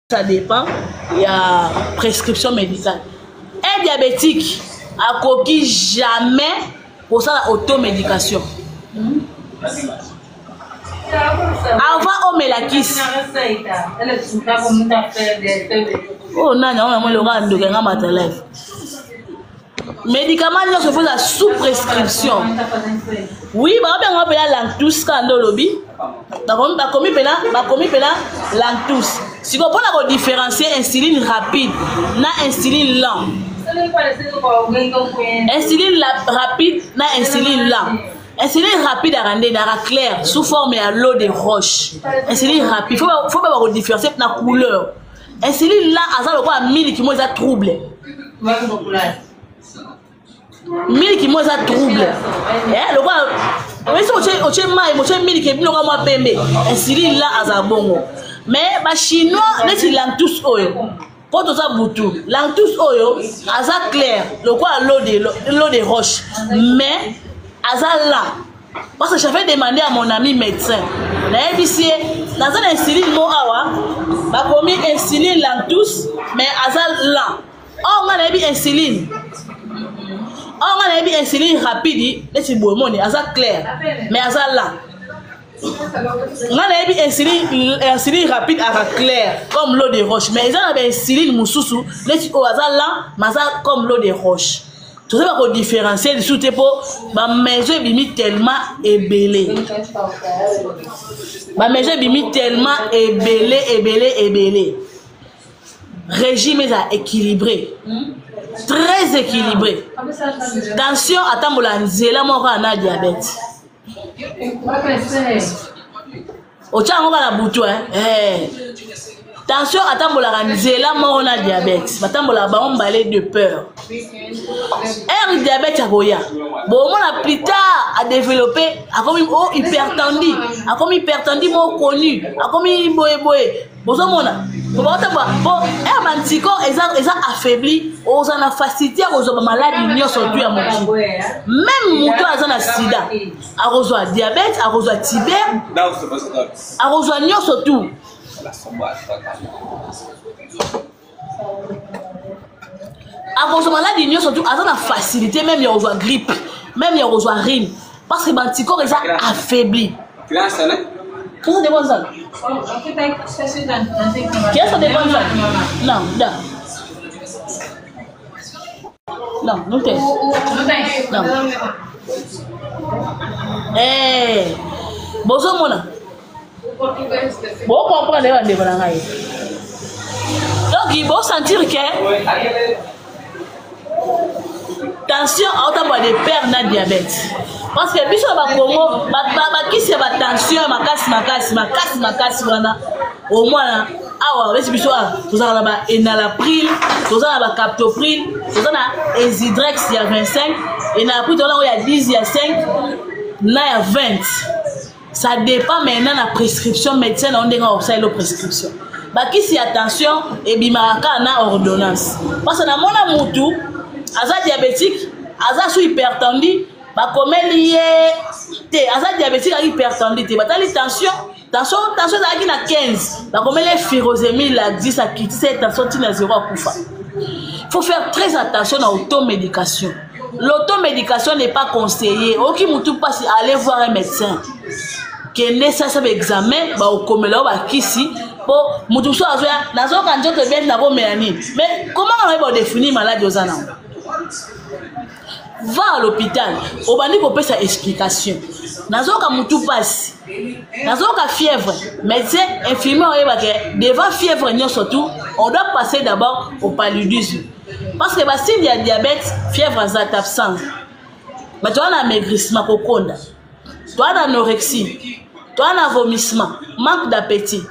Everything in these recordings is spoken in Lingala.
Ça dépend, il y a prescription médicale. Un diabétique a coquille jamais pour ça l'automédication. Avant on met la kiss. Oh non, non, le rang de matin live. Médicaments se font sous prescription. Oui, on appelle la lactose quand on lobby. Bah commis pena lactose. Si vous pouvez différencier insuline rapide na insuline lent. Insuline rapide na insuline lent. Insuline rapide à rendre na clair sous forme à l'eau de roche. Insuline rapide, faut pas différencier la couleur. Insuline lent à ça le quoi 1000 qui moi ça trouble. 1000 qui moi ça trouble. Eh le quoi oui c'est au mai moi 1000 qui nous moi pembe. Insuline là à ça bongo. Mais les Chinois, les lactose oyo. Pour tout ça boutou, lactose oyo, aza clair, le quoi l'eau de roche. Mais aza là. Parce que j'avais demandé à mon ami médecin. La épicier, dans un insuline mo awa, ba komi insuline lactose, mais aza là. On a dit insuline. On a dit insuline rapide, les bonbons, aza clair, mais aza là. On a dit insuline rapide à clair comme l'eau de roche, mais ils ont insuline moussoussou, les au hasard là, mais ça comme l'eau de roche. Tout ça va différencier du sous pour ma maison bimi tellement ébélé. Ma maison bimi tellement ébélé. Régime est équilibré, très équilibré. Tension à tambolanzela mon rana diabète. Ochango na butu tension atambola nzela mo na diabète batambola ba ombalé de peur diabète akoya bon mon plus tard a développé a comme hypertendu mo connu a comme boye bozomona bon mantico eza affaibli ozana facilité kozwa maladie nyonso tu ya moto même moto azana sida akozwa diabète akozwa tibère akozwa nyonso tu akozwa maladie nyonso tu azana facilité même ya kozwa grippe même ya kozwa rhume parce que mantico eza affaibli. Qu'est-ce que c'est bon ça? Qu'est-ce que c'est bon ça? Non, non. Non, non t'es. Non. Eh, bonjour mona. Bon comprendre les rendez-vous là. Donc il faut sentir que tension autant de perdre na diabète. Parce que biso ba Congo ba kisi ba tension makasi wana au moins awa besi biso tozala ba enalapril tozala ba captopril tozala Ezidrex ya 25 enalapril tozala ya 10 ya 5 na ya 20. Ça dépend maintenant de la prescription médecin on denga observe la prescription ba kisi attention et bimaka na ordonnance parce que na mona mutu aza diabétique aza sous hypertendu ba komeli te aza diabétique a hypertendu te batali tension za na 15 ba komeli furosemide la 10 à quitter cette tension tina 0 à kufa. Faut faire très attention à l'automédication. L'automédication n'est pas conseillée. Oki mutu passe aller voir un médecin qui nécessaire examen ba okomela ba kisi pour mutu so azoya nazo kanjo te bien na bo mélanie. Mais comment on va définir maladie aux anans? Va à l'hôpital, au bandi qu'on peut sa explication. Nazoka mutu passe, nazoka fièvre, médecin, infirmier, devant fièvre, surtout, on doit passer d'abord au paludisme. Parce que si il y a diabète, fièvre est absente. Mais tu as un amaigrissement, tu as une anorexie, tu as un vomissement, manque d'appétit.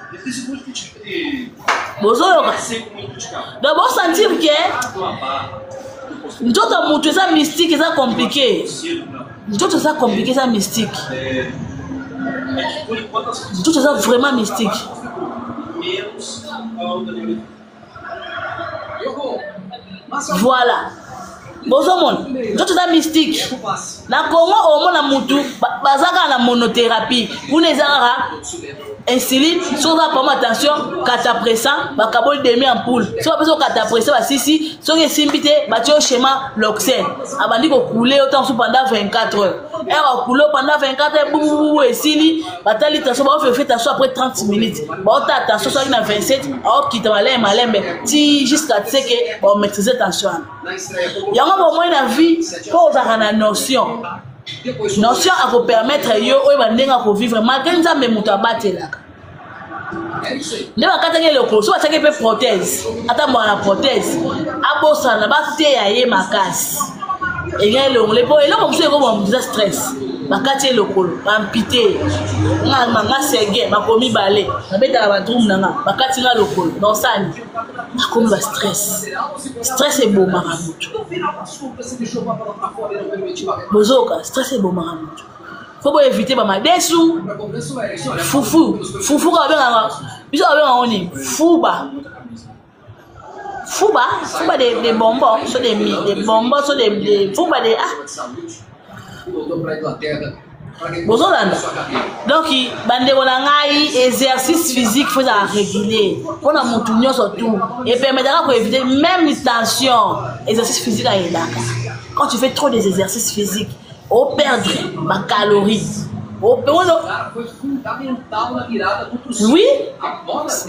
Donc, vous sentir que njoto mutu eza mystique eza compliqué. Njoto eza compliqué eza mystique. Njoto eza vraiment mystique. Voilà. bozomona nzoto eza mystique na Congo omona mutu bazaka na monothérapie kuna ezaka insuline soki apama attention catapressant bakaboli demi ampoule soki apesa catapressant basisi soki esimbi te batie yo schéma loxène abandi kokule otango so pendant 24 heures akule pendant 24 heures bububu esili batali tension baofefe tension après 30 minutes baota attention soki na 27 aokita malembe ti jusqu'à ce que baomaîtrise tension wana yango bomoi na vie mpo ozalaka na notion akopermettre yo oyo bandenge akovivre malgré nzambe moto abatelaka nde bakataki eloko so batiaki mpe prothèse ata mbaka na prothèse abosana bateya ye makasi ega elongole mpo eloko mosusu ekobamisa stress bakati elokolo bampite nga sege bakomi bale nabetaka batroume nanga bakati nga lokolo nosani bakomi ba stress ebomaka motu bozoka stress ebomaka motu fo boevite bamadesu fufu ka babengaka biso babengaka oni fuba des bonbons, so des bonbons, so des fuba des bozolanda donc bandeko na ngai exercice physique faut à réguler mpona motu nyonso tout et permettra pour éviter même tension exercice physique ayedaka quand tu fais trop des exercices physiques au perdre ma calorie oui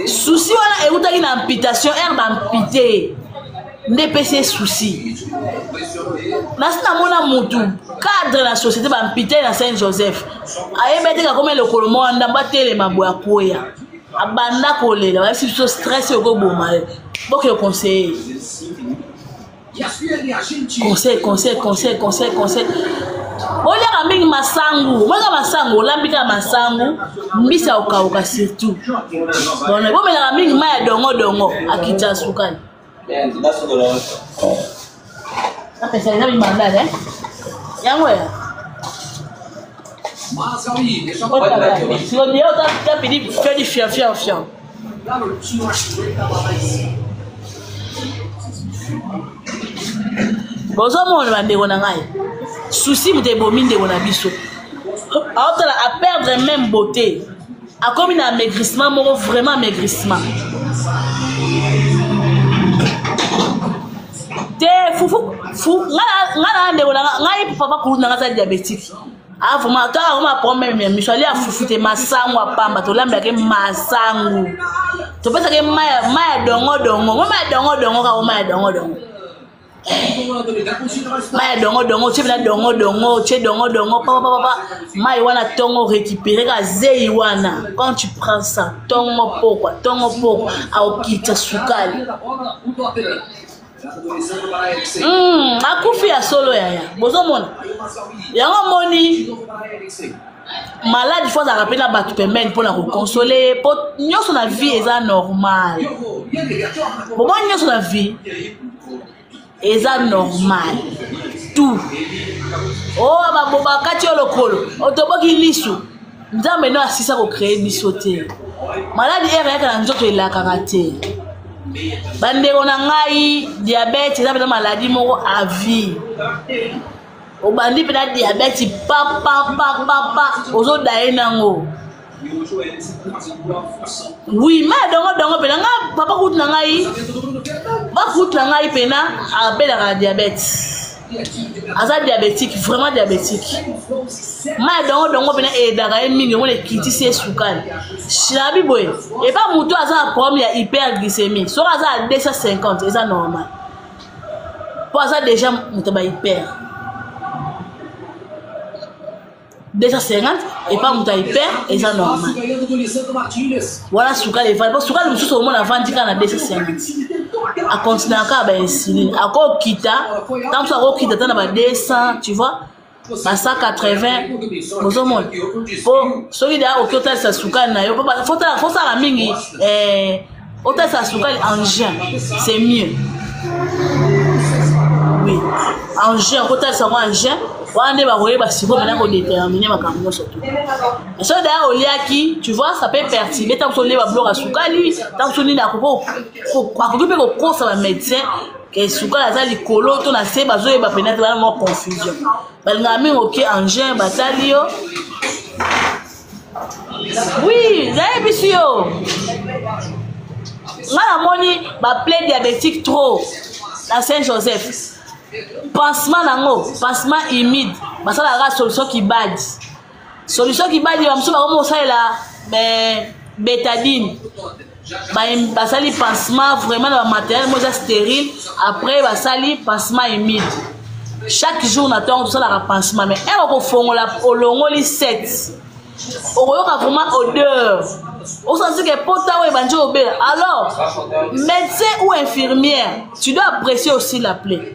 souci wana eutaki na amputation herbe ampute nde pese souci nasi namona mutu cadre na société bampite na Saint Joseph ayebeteka koma lokolo mo ndamba telema boya koya abanda kolela ba biso stress okoboma boke conseiller conseil oliaka mingi masangu mwaka masangu olambika masangu mbisa okauka surtout donc bomelaka mingi maya dongo akita sukani apesa eza bimandale yango ya sikondiye otapidi fedi fian bozomona bandeko na ngai souci moto ebomi ndeko na biso aotala a perdre même beauté akomi na amaigrissement moko vraiment amaigrissement te fufu nga na ndeko na ngai papa kulu na nga za diabétique vraiment to akoma problème ya miso ali afufu te masangu apamba tolambelake masangu topesake maya dongo kako maya dongo maya dongo tie bina dongo tie dongo papa mai wana tongo récupérer ka zei wana quand tu prends ça tongo poko aokita sukali akufi ya solo yaya bozomona yango moni malade faut azalaka mpe na bato pembeni mpona kokonsole po nyonso na vie eza normal bomo nyonso na vie eza normal tout o bakati yo lokolo otoboki lisu nzambe no asisa kocreye biso te maladi ere yaka na nzoto elakaka te bandeko na ngai diabete eza mpena maladi moko a vie obandi mpena diabete papa ozoda ye nango oui ma dongo mpena nga papa kutu na ngai bakutu na ngai mpena abelaka diabete aza diabétique vraiment diabétique ma dongo mpena eyedaka ye mingi omona ekitisi ye sukali shirabi boye epa moto aza na problème ya hyperglycémie soki aza à 250 eza normal po aza déjà moto ba hyper 250 epa moto ya hyper eza normal wana sukali evandi po sukali mosusu omona avandi kaka na 250 akontinue kaka bainsuline akokita ntango so akokita ta na ba 200 tu vois ba 180 bozomona po soki deya oki otalisa sukali na yo fosala mingi otalisa sukali en juin c'est mieux oui en juin okotalisa yango en juin wana nde bakoyeba siko mena kodétermine makambo nyonso to so deya oliaki tu vois ça peut perturber ntango so olie babiloko ya sukali ntango so nini akoki mpe kokosa bamédecin que suka la zali kolo to na se bazo e ba peut-être la mo confusion balinga mingi ok engin batali yo oui zaye biso yo ngana moni ba plaie diabétique trop na Saint-Joseph pansement nango pansement humide basalaka solution qui badi bamusu bakomi kosalela bétadine basali pansement vraiment na matériel mo eza stérile après basali pansement humide chaque jour na ntongo tosalaka pansement mais okofongola olongoli 7 okoyoka vraiment odeur osanti que pota oyo ebandi obela alors médecin ou infirmière tu dois apprécier aussi la plaie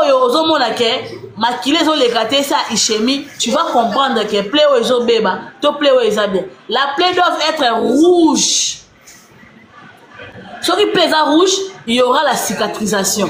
oyo ozomona ke makile ezoleka te sa ischémie tu vas comprendre que plaie oyo ezobeba to plaie oyo eza bien la plaie doit être rouge soki plaie eza rouge il y aura la cicatrisation